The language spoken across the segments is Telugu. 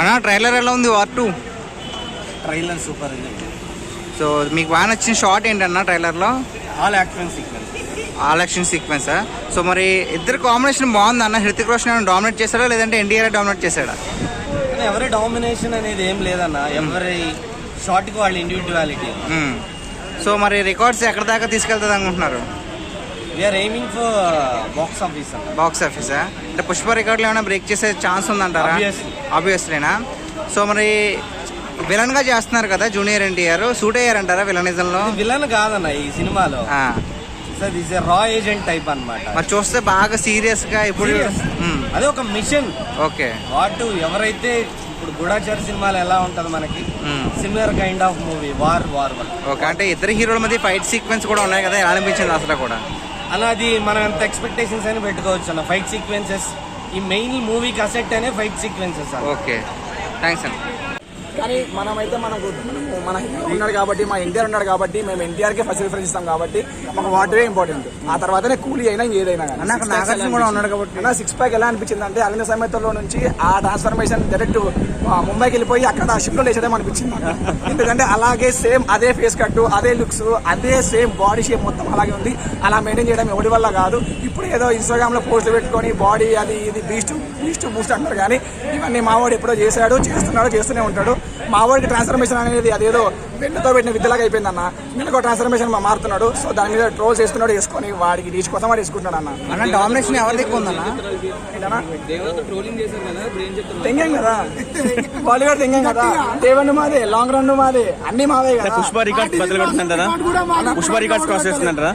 అన్నా ట్రైలర్ ఎలా ఉంది వార్ 2? ట్రైలర్ సూపర్ ఉంది. సో మీకు బాగా నచ్చిన షార్ట్ ఏంటన్నా ట్రైలర్లో? All action sequence. All action సీక్వెన్సా? సో మరి ఇద్దరు కాంబినేషన్ బాగుంది అన్న. హృతిక్ రోషన్ ఏమైనా డామినేట్ చేశాడా లేదంటే ఎన్టీఆర్ డామినేట్ చేశాడా? ఎవరి డామినేషన్ అనేది ఏం లేదన్న, ఎవరి షార్ట్కి వాళ్ళ ఇండివిజువాలిటీ. సో మరి రికార్డ్స్ ఎక్కడ దాకా తీసుకెళ్తుంది అనుకుంటున్నారు? We are aiming for box office అన్న. బాక్స్ ఆఫీసా? అంటే పుష్ప రికార్డులు ఏమైనా బ్రేక్ చేసే ఛాన్స్ ఉందంటారా? ఆబ్వియస్లీనా. సో మరి విలన్ గా చేస్తున్నారు కదా జూనియర్ ఎన్టీఆర్, సూట్ అయ్యారంటారా విలనిజంలో? విలన్ కాదన్న ఈ సినిమాలో, రా ఏజెంట్ టైప్ అన్నమాట. మరి చూస్తే బాగా సీరియస్ గా ఇప్పుడు అదే ఒక మిషన్. ఓకే, వాట్ ఎవరైతే ఇప్పుడు గూఢాచారి సినిమాలు ఎలా ఉంటది మనకి, similar kind of movie war. Okay, అంటే ఇద్దరు హీరోల మధ్య ఫైట్ సీక్వెన్స్ కూడా ఉన్నాయి కదా, ఎలా అనిపించింది అసలు కూడా? అలా అది మనం ఎంత ఎక్స్పెక్టేషన్స్ అని పెట్టుకోవచ్చు అన్న. ఫైట్ సీక్వెన్సెస్ ఈ మెయిన్ మూవీకి అసెట్ అనే ఫైట్ సీక్వెన్సెస్. ఓకే, థ్యాంక్స్ అండి. కానీ మనమైతే మన హీరో ఉన్నాడు కాబట్టి, మా ఎన్టీఆర్ ఉన్నాడు కాబట్టి మేము ఎన్టీఆర్కే ఫస్ట్ ప్రిఫరెన్స్ ఇస్తాం కాబట్టి మాకు వాటరే ఇంపార్టెంట్. ఆ తర్వాతనే కూలీ అయినా ఏదైనా కానీ. నాగార్జున కూడా ఉన్నాడు కాబట్టి నా 6 ప్యాక్ ఎలా అనిపించింది అంటే అరవింద సమేతలో నుంచి ఆ ట్రాన్స్ఫర్మేషన్ డైరెక్ట్ ముంబైకి వెళ్ళిపోయి అక్కడ షిప్ లో లేచడం అనిపించింది. ఎందుకంటే అలాగే సేమ్ అదే ఫేస్ కట్, అదే లుక్స్, అదే సేమ్ బాడీ షేప్ మొత్తం అలాగే ఉంది. అలా మెయింటైన్ చేయడం ఎవరి వల్ల కాదు. ఇప్పుడు ఏదో ఇన్స్టాగ్రామ్ లో పోస్టులు పెట్టుకొని బాడీ అది ఇది బూస్ట్ బూస్ట్ అంటారు, కానీ ఇవన్నీ మావాడు ఎప్పుడో చేస్తున్నాడు, చేస్తూనే ఉంటాడు. మావాడికి ట్రాన్స్ఫర్మేషన్ అనేది అదేదో వెన్నతో పెట్టిన విద్యలాగా అయిపోయింది అన్న. నెలకు ట్రాన్స్ఫర్మేషన్ మారుతున్నాడు. సో దాని మీద ట్రోల్స్ వేస్తున్నాడు, వేసుకొని వాడికి రీచ్ కోసం వాడు వేసుకుంటున్నాడు అన్న. డామినేషన్ ఎవరి దగ్గర ఉందన్న? తెంగాం కదా, బాలీవుడ్ తెంగాం కదా, దేవన్ మాదే, లాంగ్ రన్ మాదే, అన్ని మావే కదా. పుష్ప రికార్డ్స్ బదులు పెడుతుంటారా? పుష్ప రికార్డ్స్ క్రాస్ చేస్తుంటారా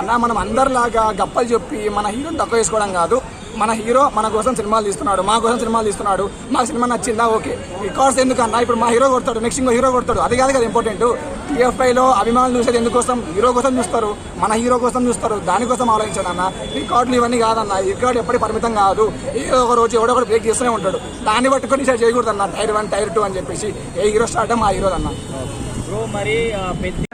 అన్న? మనం అందరిలాగా గప్పలు చెప్పి మన హీరోని తక్కువ వేసుకోవడం కాదు. మన హీరో మన కోసం సినిమాలు తీస్తున్నాడు, మా కోసం సినిమాలు తీస్తున్నాడు. మాకు సినిమా నచ్చిందా, ఓకే. రికార్డ్స్ ఎందుకన్నా? ఇప్పుడు మా హీరో కొడతాడు, నెక్స్ట్ ఇంకో హీరో కొడతాడు, అది కాదు కదా ఇంపార్టెంట్. టీఎఫ్ఐలో అభిమానులు చూసేది ఎందుకోసం? హీరో కోసం చూస్తారు, మన హీరో కోసం చూస్తారు, దానికోసం ఆలోచించాడు అన్న. రికార్డులు ఇవన్నీ కాదన్న. ఈ రికార్డు ఎప్పటికీ పరిమితం కాదు. ఏదో ఒక రోజు ఎవడో ఒకటి బ్రేక్ చేస్తూనే ఉంటాడు. దాన్ని పట్టుకొని ఇట్లా చేయకూడదు అన్న. టైర్ 1 టైర్ 2 అని చెప్పేసి ఏ హీరో స్టార్ట్ ఆ హీరో అన్న. మరి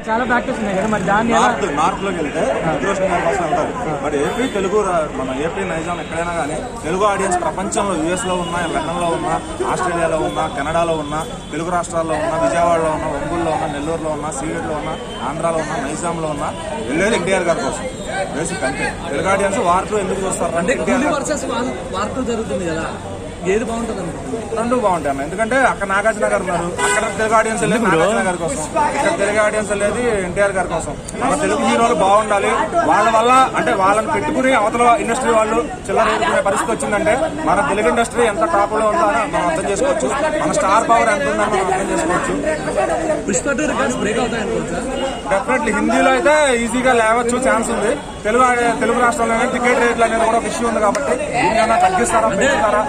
చాలా ప్రాక్టీస్ ఉన్నాయి కదా, మరి దాన్ని నార్త్ లోకి వెళ్తే రుద్రోషన్ గారి కోసం వెళ్తారు. బట్ ఏపీ తెలుగు మన ఏపీ నైజాం ఎక్కడైనా కానీ తెలుగు ఆడియన్స్ ప్రపంచంలో US లో ఉన్నా, లండన్లో ఉన్నా, ఆస్ట్రేలియాలో ఉన్నా, కెనడాలో ఉన్నా, తెలుగు రాష్ట్రాల్లో ఉన్నా, విజయవాడలో ఉన్నా, ఒంగోలులో ఉన్నా, నెల్లూరులో ఉన్నా, సీడెడ్లో ఉన్నా, ఆంధ్రాలో ఉన్నా, నైజాంలో ఉన్నా వెళ్ళేది ఎన్టీఆర్ గారి కోసం. బేసిక్ అంటే తెలుగు ఆడియన్స్ వార్ 2 ఎందుకు చూస్తారు అంటే వార్ 2 జరుగుతుంది కదా, ఏది బాగుంటుంది అనుకుంటున్నాను? రెండు బాగుంటాయి అన్న. ఎందుకంటే అక్కడ నాగార్జున గారు ఉన్నారు, అక్కడ తెలుగు ఆడియన్స్ వెళ్ళేది నాగార్జున గారి కోసం, ఇక్కడ తెలుగు ఆడియన్స్ వెళ్ళేది ఎన్టీఆర్ గారి కోసం. మన తెలుగు హీరోలు బాగుండాలి. వాళ్ళ వల్ల అంటే వాళ్ళని పెట్టుకుని అవతల ఇండస్ట్రీ వాళ్ళు చిల్లర పరిస్థితి వచ్చిందంటే మన తెలుగు ఇండస్ట్రీ ఎంత టాప్ లో ఉందో అని మనం అర్థం చేసుకోవచ్చు. మన స్టార్ పవర్ ఎంత ఉందని మనం అర్థం చేసుకోవచ్చు. డెఫినెట్లీ హిందీలో అయితే ఈజీగా లేవచ్చు, ఛాన్స్ ఉంది. తెలుగు రాష్ట్రంలో టికెట్ రేట్లు అనేది కూడా ఒక ఇష్యూ ఉంది కాబట్టి దీనికన్నా తగ్గిస్తారా, పెంచుతారా?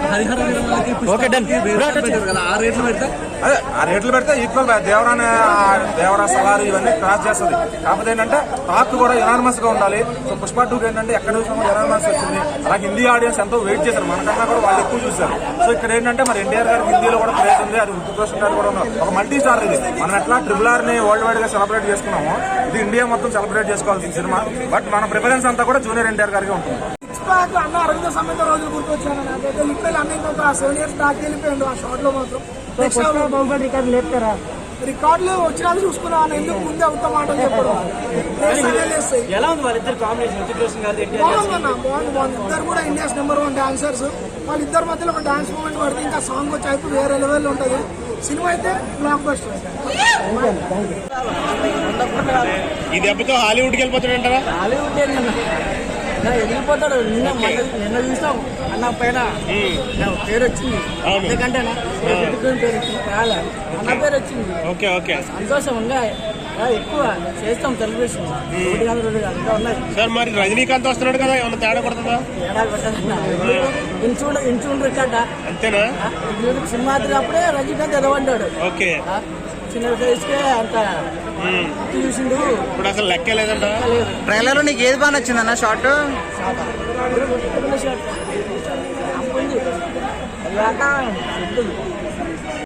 అదే ఆ రేట్లు పెడితే ఈక్వల్ దేవరా సలారీ ఇవన్నీ క్రాస్ చేస్తుంది. కాకపోతే ఏంటంటే టాక్ కూడా యునానిమస్ గా ఉండాలి. సో పుష్ప 2 ఏంటంటే ఎక్కడ చూసినా కూడా యునానిమస్ వచ్చింది. అలాగే హిందీ ఆడియన్స్ ఎంతో వెయిట్ చేశారు, మనకన్నా కూడా వాళ్ళు ఎక్కువ చూశారు. సో ఇక్కడ ఏంటంటే మరి ఎన్టీఆర్ గారు హిందీలో కూడా క్రేజ్ ఉంది, అది హృతిక్ రోషన్ గారు కూడా ఉన్నారు. ఒక మల్టీ స్టార్ ఇది. మనం ఎట్లా RRR ని వరల్డ్ వైడ్ గా సెలబ్రేట్ చేసుకున్నామో ఇది ఇండియా మొత్తం సెలబ్రేట్ చేసుకోవాల్సిన సినిమా. బట్ మన ప్రిఫరెన్స్ అంతా కూడా జూనియర్ ఎన్టీఆర్ గారికి ఉంటుంది. అన్న అరవింద సమేత రోజులు గుర్తొచ్చాను నాకైతే. లిటరల్ అన్ని 7 years బ్యాక్ వెళ్ళిపోయాడు ఆ షార్ట్ లో మాత్రం. రికార్డు లేపుతారా? రికార్డులు వచ్చినా చూసుకున్నా ఎందుకు ముందే అవుతా మాట చెప్పడం. బాగుంది. ఇద్దరు కూడా ఇండియాస్ నెంబర్ 1 డాన్సర్స్. వాళ్ళిద్దరి మధ్యలో ఒక డాన్స్ మూమెంట్ పడితే ఇంకా సాంగ్ వచ్చి అయితే వేరే లెవెల్ ఉంటుంది. సినిమా అయితే బ్లాక్ బస్టర్. ఈ దెబ్బతో హాలీవుడ్కి వెళ్ళిపోతాడంటారా? హాలీవుడ్ వెళ్ళిపోతాడు. నిన్న చూసాం అన్న పైన పేరు వచ్చింది, ఎందుకంటే పేరు వచ్చింది, అన్న పేరు వచ్చింది. ఓకే ఓకే, సంతోషంగా ఎక్కువ చేస్తాం సెలబ్రేషన్. 1 కాదు 2 కాదు ఇంకా ఉన్నాయి సార్. మరి రజనీకాంత్ వస్తున్నాడు కదా, ఏమన్నా తేడా కొడుతుందా? తేడా కొట్టదు. ఇంచూడు రికార్డా అంతేనా? సినిమా అప్పుడే రజనీకాంత్ ఎదవంటాడు. ఓకే, చిన్న ఫేస్కే అంత చూసిండు. ఇప్పుడు అసలు లెక్క లేదంట. ట్రైలర్ లో నీకు ఏది బాగా నచ్చిందన్న షార్ట్? షార్ట్